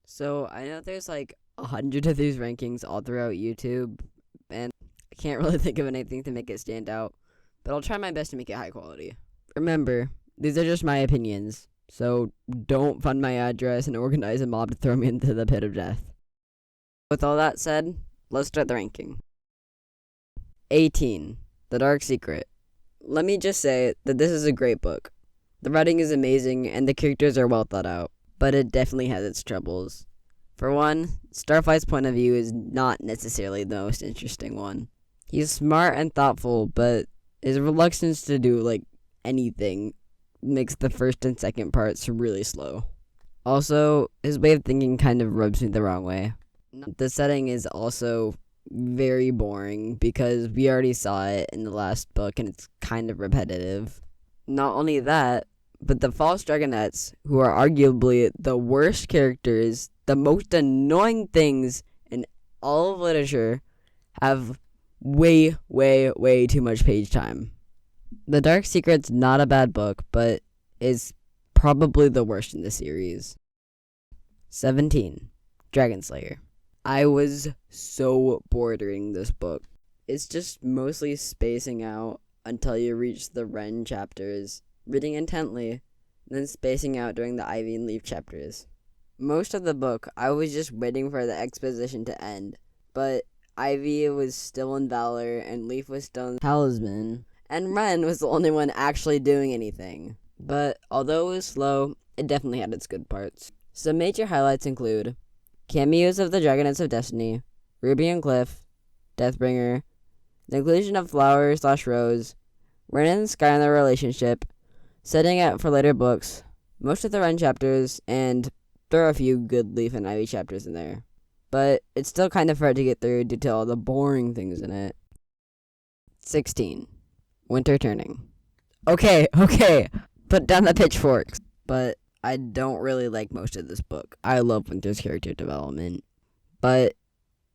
So I know there's like 100 of these rankings all throughout YouTube, and I can't really think of anything to make it stand out, but I'll try my best to make it high quality. Remember, these are just my opinions, so don't fund my address and organize a mob to throw me into the pit of death. With all that said, let's start the ranking. 18. The Dark Secret. Let me just say that this is a great book. The writing is amazing and the characters are well thought out, but it definitely has its troubles. For one, Starflight's point of view is not necessarily the most interesting one. He's smart and thoughtful, but his reluctance to do, anything makes the first and second parts really slow. Also, his way of thinking kind of rubs me the wrong way. The setting is also very boring because we already saw it in the last book and it's kind of repetitive. Not only that, but the false dragonettes, who are arguably the worst characters, the most annoying things in all of literature, have way, way, way too much page time. The Dark Secret's not a bad book, but is probably the worst in the series. 17. Dragon Slayer. I was so bored reading this book. It's just mostly spacing out until you reach the Ren chapters, reading intently, then spacing out during the Ivy and Leaf chapters. Most of the book, I was just waiting for the exposition to end, but Ivy was still in Valor, and Leaf was still in Talisman, and Ren was the only one actually doing anything. But although it was slow, it definitely had its good parts. Some major highlights include cameos of the Dragonets of Destiny, Ruby and Cliff, Deathbringer, the inclusion of Flower/Rose, Ren and Sky in their relationship, setting up for later books, most of the Ren chapters, and there are a few good Leaf and Ivy chapters in there. But it's still kind of hard to get through due to all the boring things in it. 16. Winter Turning. Okay, put down the pitchforks. But I don't really like most of this book. I love Winter's character development, but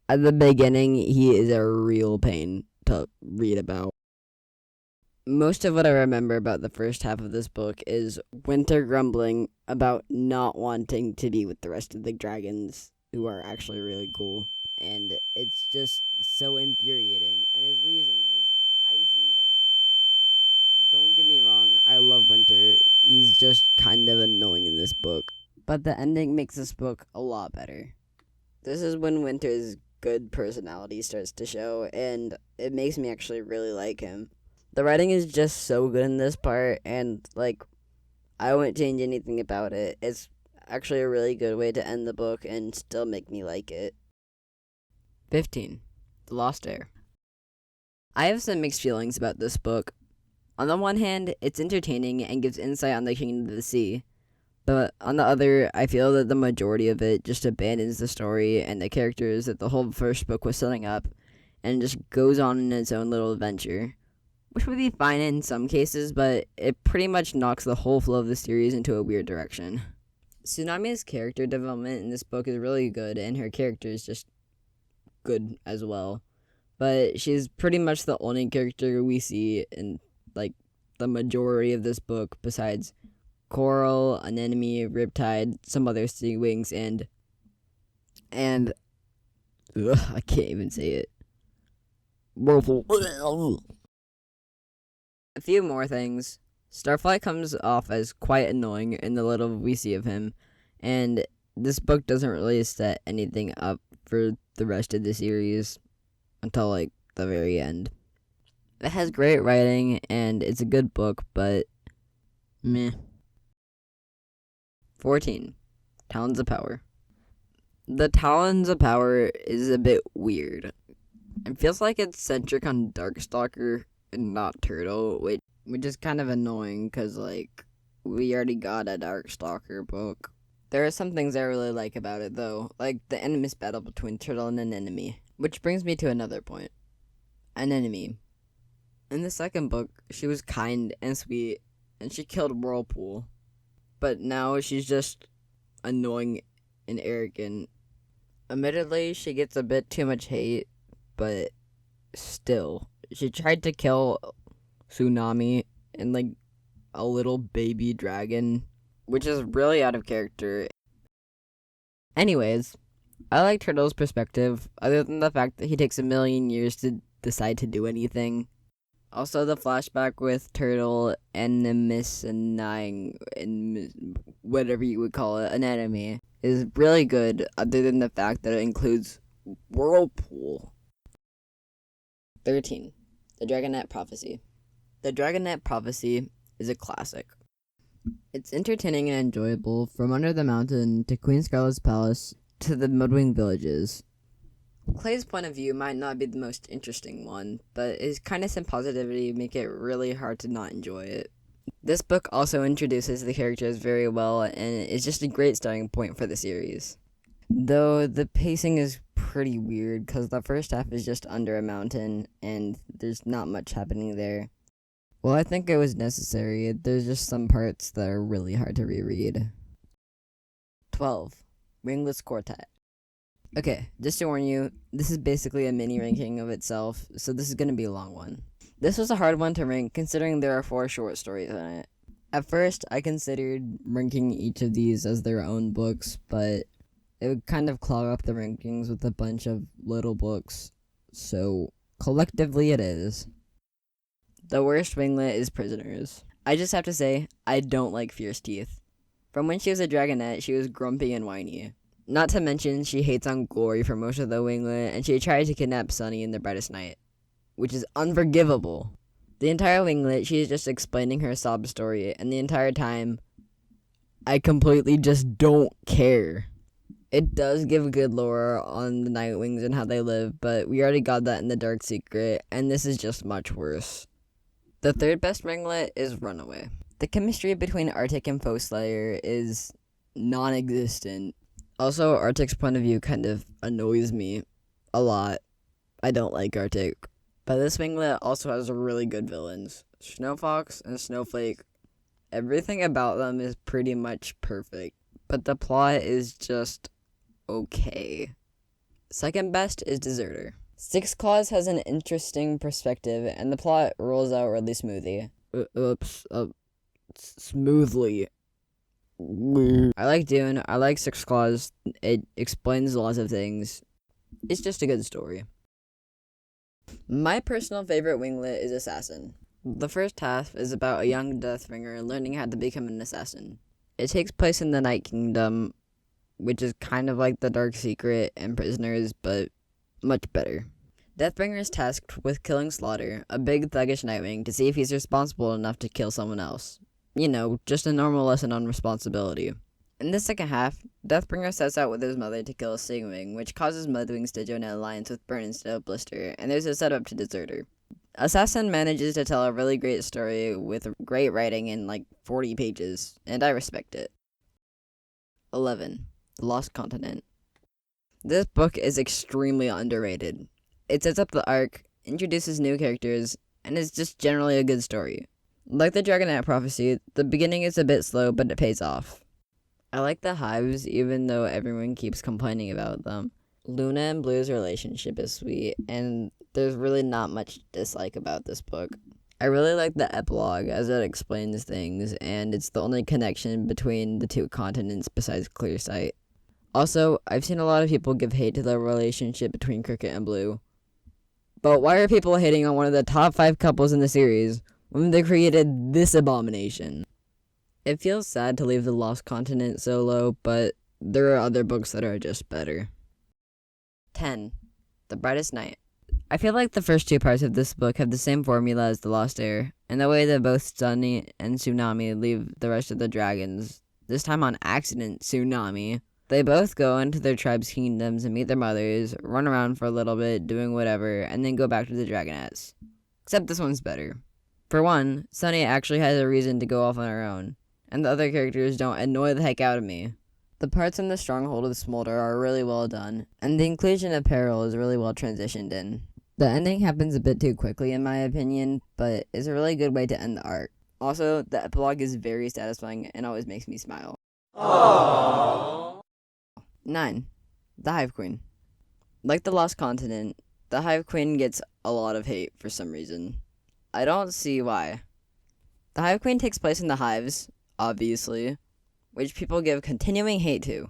at the beginning, he is a real pain to read about. Most of what I remember about the first half of this book is Winter grumbling about not wanting to be with the rest of the dragons, who are actually really cool, and it's just so infuriating. And his reason is, Icelands are superior. Don't get me wrong, I love Winter. He's just kind of annoying in this book, but the ending makes this book a lot better. This is when Winter's good personality starts to show, and it makes me actually really like him. The writing is just so good in this part, and, I wouldn't change anything about it. It's actually a really good way to end the book and still make me like it. 15. The Lost Heir. I have some mixed feelings about this book. On the one hand, it's entertaining and gives insight on the Kingdom of the Sea, but on the other, I feel that the majority of it just abandons the story and the characters that the whole first book was setting up, and just goes on in its own little adventure, which would be fine in some cases, but it pretty much knocks the whole flow of the series into a weird direction. Tsunami's character development in this book is really good, and her character is just good as well, but she's pretty much the only character we see in the majority of this book, besides Coral, Anemone, Riptide, some other sea wings, and I can't even say it. A few more things. Starflight comes off as quite annoying in the little we see of him, and this book doesn't really set anything up for the rest of the series until the very end. It has great writing, and it's a good book, but meh. 14. Talons of Power. The Talons of Power is a bit weird. It feels like it's centric on Darkstalker and not Turtle, which is kind of annoying, because, we already got a Darkstalker book. There are some things I really like about it, though, like the enemy's battle between Turtle and Anemone, which brings me to another point. Anemone. In the second book, she was kind and sweet, and she killed Whirlpool. But now she's just annoying and arrogant. Admittedly, she gets a bit too much hate, but still. She tried to kill Tsunami and, a little baby dragon, which is really out of character. Anyways, I like Turtle's perspective, other than the fact that he takes a million years to decide to do anything. Also, the flashback with Turtle and the missing and whatever you would call it, anatomy, is really good, other than the fact that it includes Whirlpool. 13. The Dragonette Prophecy. The Dragonette Prophecy is a classic. It's entertaining and enjoyable, from Under the Mountain to Queen Scarlet's Palace to the Mudwing Villages. Clay's point of view might not be the most interesting one, but his kindness and positivity make it really hard to not enjoy it. This book also introduces the characters very well, and is just a great starting point for the series. Though the pacing is pretty weird, because the first half is just under a mountain, and there's not much happening there. Well, I think it was necessary. There's just some parts that are really hard to reread. 12. Wingless Quartet. Okay, just to warn you, this is basically a mini ranking of itself, so this is going to be a long one. This was a hard one to rank, considering there are 4 short stories in it. At first, I considered ranking each of these as their own books, but it would kind of clog up the rankings with a bunch of little books, so collectively it is. The worst winglet is Prisoners. I just have to say, I don't like Fierce Teeth. From when she was a dragonette, she was grumpy and whiny. Not to mention, she hates on Glory for most of the winglet, and she tried to kidnap Sunny in The Brightest Night, which is unforgivable. The entire winglet, she is just explaining her sob story, and the entire time, I completely just don't care. It does give good lore on the Nightwings and how they live, but we already got that in The Dark Secret, and this is just much worse. The third best winglet is Runaway. The chemistry between Arctic and Foeslayer is non-existent. Also, Arctic's point of view kind of annoys me a lot. I don't like Arctic. But this winglet also has really good villains. Snowfox and Snowflake. Everything about them is pretty much perfect. But the plot is just okay. Second best is Deserter. Six Claws has an interesting perspective, and the plot rolls out really smoothly. Smoothly. I like Dune. I like Six Claws. It explains lots of things. It's just a good story. My personal favorite winglet is Assassin. The first half is about a young Deathbringer learning how to become an assassin. It takes place in the Night Kingdom, which is kind of like The Dark Secret and Prisoners, but much better. Deathbringer is tasked with killing Slaughter, a big thuggish Nightwing, to see if he's responsible enough to kill someone else. You know, just a normal lesson on responsibility. In the second half, Deathbringer sets out with his mother to kill Stingwing, which causes Mudwings to join an alliance with Burn instead of Blister, and there's a setup to Deserter. Assassin manages to tell a really great story with great writing in like 40 pages, and I respect it. 11. The Lost Continent. This book is extremely underrated. It sets up the arc, introduces new characters, and is just generally a good story. Like the Dragonette Prophecy, the beginning is a bit slow, but it pays off. I like the hives, even though everyone keeps complaining about them. Luna and Blue's relationship is sweet, and there's really not much to dislike about this book. I really like the epilogue, as it explains things, and it's the only connection between the 2 continents besides Clearsight. Also, I've seen a lot of people give hate to the relationship between Cricket and Blue. But why are people hating on one of the top 5 couples in the series when they created this abomination? It feels sad to leave the Lost Continent so low, but there are other books that are just better. 10. The Brightest Night. I feel like the first 2 parts of this book have the same formula as The Lost Heir, and the way that both Sunny and Tsunami leave the rest of the dragons, this time on accident, Tsunami. They both go into their tribe's kingdoms and meet their mothers, run around for a little bit, doing whatever, and then go back to the dragonettes. Except this one's better. For one, Sunny actually has a reason to go off on her own, and the other characters don't annoy the heck out of me. The parts in the Stronghold of Smolder are really well done, and the inclusion of Peril is really well transitioned in. The ending happens a bit too quickly in my opinion, but it's a really good way to end the arc. Also, the epilogue is very satisfying and always makes me smile. Aww. 9. The Hive Queen. Like the Lost Continent, the Hive Queen gets a lot of hate for some reason. I don't see why. The Hive Queen takes place in the hives, obviously, which people give continuing hate to.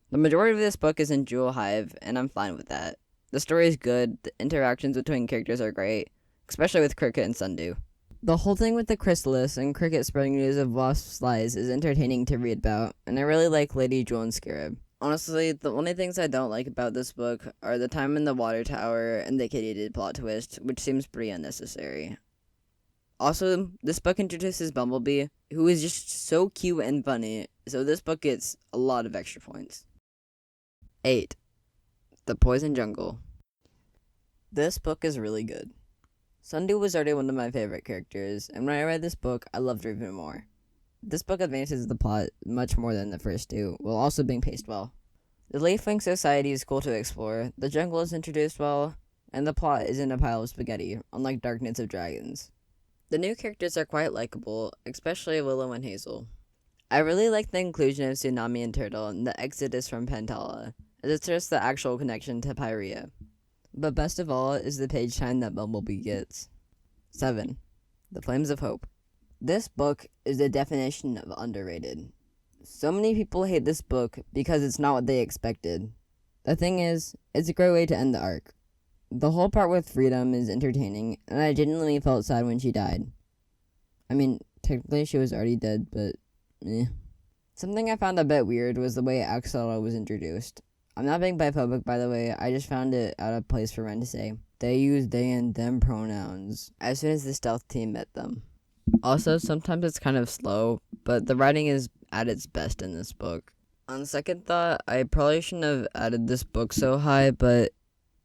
The majority of this book is in Jewel Hive, and I'm fine with that. The story is good, the interactions between characters are great, especially with Cricket and Sundew. The whole thing with the Chrysalis and Cricket spreading news of Wasp's lies is entertaining to read about, and I really like Lady Jewel and Scarab. Honestly, the only things I don't like about this book are the time in the water tower and the Katy plot twist, which seems pretty unnecessary. Also, this book introduces Bumblebee, who is just so cute and funny, so this book gets a lot of extra points. 8. The Poison Jungle. This book is really good. Sundew was already one of my favorite characters, and when I read this book, I loved her even more. This book advances the plot much more than the first two, while also being paced well. The Leafwing Society is cool to explore, the jungle is introduced well, and the plot isn't a pile of spaghetti, unlike Darkness of Dragons. The new characters are quite likable, especially Willow and Hazel. I really like the inclusion of Tsunami and Turtle and the exodus from Pantala, as it serves the actual connection to Pyrea. But best of all is the page time that Bumblebee gets. 7. The Flames of Hope. This book is the definition of underrated. So many people hate this book because it's not what they expected. The thing is, it's a great way to end the arc. The whole part with Freedom is entertaining, and I genuinely felt sad when she died. I mean, technically she was already dead, but eh. Something I found a bit weird was the way Axolotl was introduced. I'm not being biphobic, by the way, I just found it out of place for men to say. They use they and them pronouns as soon as the stealth team met them. Also, sometimes it's kind of slow, but the writing is at its best in this book. On second thought, I probably shouldn't have added this book so high, but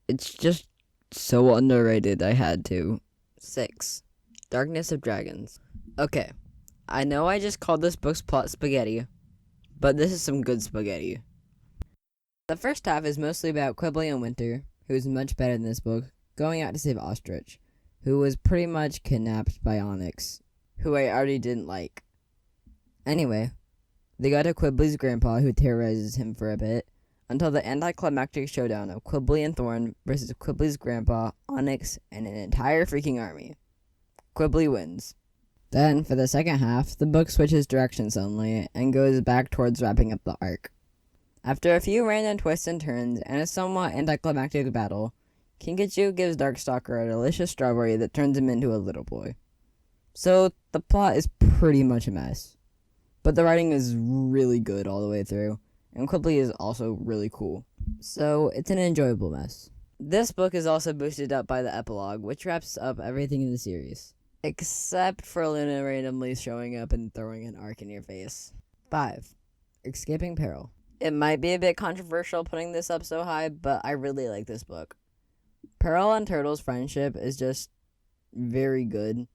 it's just so underrated I had to. 6. Darkness of Dragons. Okay, I know I just called this book's plot spaghetti, but this is some good spaghetti. The first half is mostly about Quibbly and Winter, who is much better in this book, going out to save Ostrich, who was pretty much kidnapped by Onyx, who I already didn't like. Anyway, they go to Quibbly's grandpa, who terrorizes him for a bit, until the anticlimactic showdown of Quibbly and Thorn versus Quibbly's grandpa, Onyx, and an entire freaking army. Quibbly wins. Then, for the second half, the book switches directions suddenly, and goes back towards wrapping up the arc. After a few random twists and turns, and a somewhat anticlimactic battle, Kinkajou gives Darkstalker a delicious strawberry that turns him into a little boy. So, the plot is pretty much a mess. But the writing is really good all the way through, and Quibbly is also really cool. So, it's an enjoyable mess. This book is also boosted up by the epilogue, which wraps up everything in the series. Except for Luna randomly showing up and throwing an arc in your face. 5. Escaping Peril. It might be a bit controversial putting this up so high, but I really like this book. Peril and Turtle's friendship is just very good,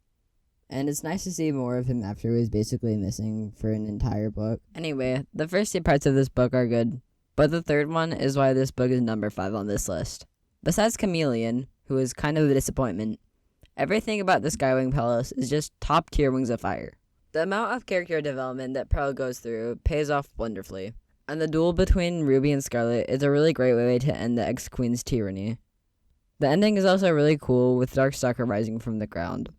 and it's nice to see more of him after he was basically missing for an entire book. Anyway, the first 2 parts of this book are good, but the third one is why this book is number 5 on this list. Besides Chameleon, who is kind of a disappointment, everything about the Skywing Palace is just top tier Wings of Fire. The amount of character development that Peril goes through pays off wonderfully. And the duel between Ruby and Scarlet is a really great way to end the ex-Queen's tyranny. The ending is also really cool, with Darkstalker rising from the ground.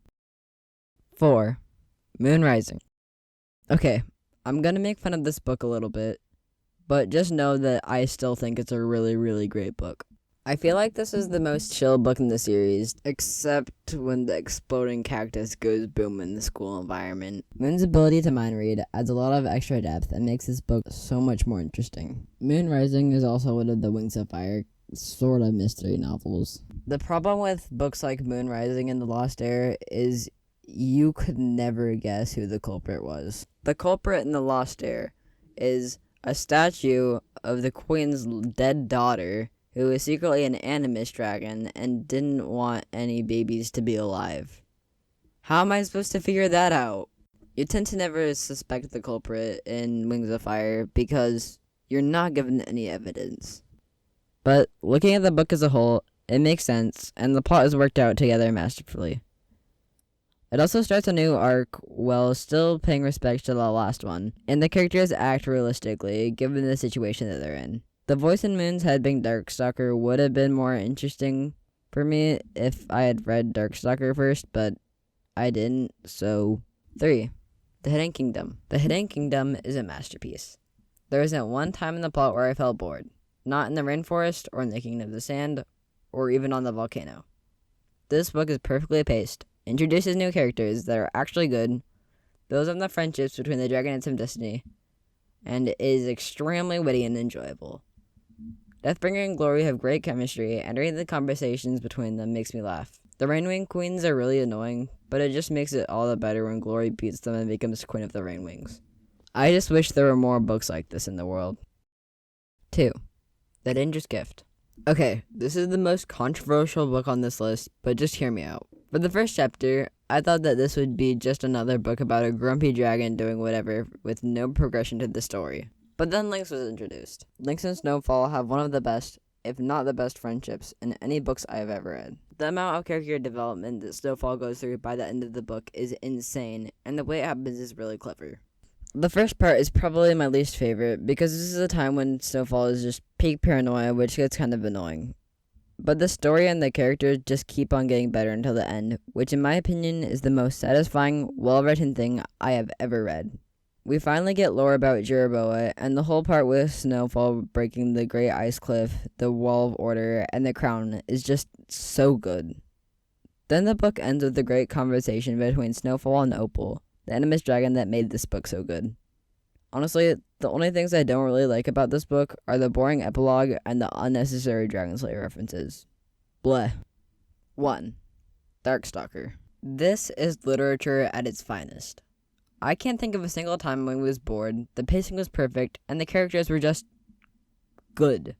4. Moon Rising. Okay, I'm gonna make fun of this book a little bit, but just know that I still think it's a really, really great book. I feel like this is the most chill book in the series, except when the exploding cactus goes boom in the school environment. Moon's ability to mind read adds a lot of extra depth and makes this book so much more interesting. Moon Rising is also one of the Wings of Fire sort of mystery novels. The problem with books like Moon Rising and The Lost Heir is you could never guess who the culprit was. The culprit in The Lost Heir is a statue of the Queen's dead daughter, who is secretly an animus dragon and didn't want any babies to be alive. How am I supposed to figure that out? You tend to never suspect the culprit in Wings of Fire because you're not given any evidence. But looking at the book as a whole, it makes sense, and the plot is worked out together masterfully. It also starts a new arc while still paying respect to the last one, and the characters act realistically given the situation that they're in. The voice in Moon's head being Darkstalker would have been more interesting for me if I had read Darkstalker first, but I didn't, so 3. The Hidden Kingdom. The Hidden Kingdom is a masterpiece. There isn't one time in the plot where I felt bored. Not in the rainforest, or in the Kingdom of the Sand, or even on the volcano. This book is perfectly paced, introduces new characters that are actually good, builds on the friendships between the dragon and some destiny, and is extremely witty and enjoyable. Deathbringer and Glory have great chemistry, and reading the conversations between them makes me laugh. The Rainwing Queens are really annoying, but it just makes it all the better when Glory beats them and becomes Queen of the Rainwings. I just wish there were more books like this in the world. 2. The Dangerous Gift. Okay, this is the most controversial book on this list, but just hear me out. For the first chapter, I thought that this would be just another book about a grumpy dragon doing whatever with no progression to the story. But then Lynx was introduced. Lynx and Snowfall have one of the best, if not the best, friendships in any books I have ever read. The amount of character development that Snowfall goes through by the end of the book is insane, and the way it happens is really clever. The first part is probably my least favorite, because this is a time when Snowfall is just peak paranoia, which gets kind of annoying. But the story and the characters just keep on getting better until the end, which in my opinion is the most satisfying, well-written thing I have ever read. We finally get lore about Jeroboa, and the whole part with Snowfall breaking the Great Ice Cliff, the Wall of Order, and the Crown is just so good. Then the book ends with a great conversation between Snowfall and Opal, the animus dragon that made this book so good. Honestly, the only things I don't really like about this book are the boring epilogue and the unnecessary Dragon Slayer references. Bleh. 1. Darkstalker. This is literature at its finest. I can't think of a single time when I was bored, the pacing was perfect, and the characters were just good.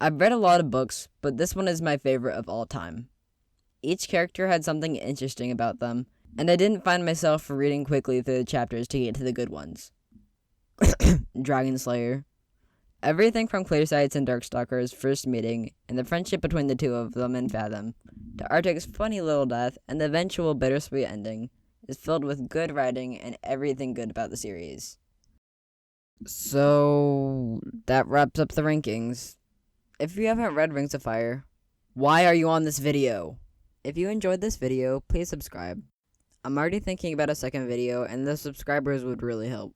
I've read a lot of books, but this one is my favorite of all time. Each character had something interesting about them, and I didn't find myself reading quickly through the chapters to get to the good ones. Dragon Slayer. Everything from Clearsight's and Darkstalker's first meeting, and the friendship between the two of them in Fathom, to Arctic's funny little death, and the eventual bittersweet ending, is filled with good writing and everything good about the series. So, that wraps up the rankings. If you haven't read Rings of Fire, why are you on this video? If you enjoyed this video, please subscribe. I'm already thinking about a second video, and the subscribers would really help.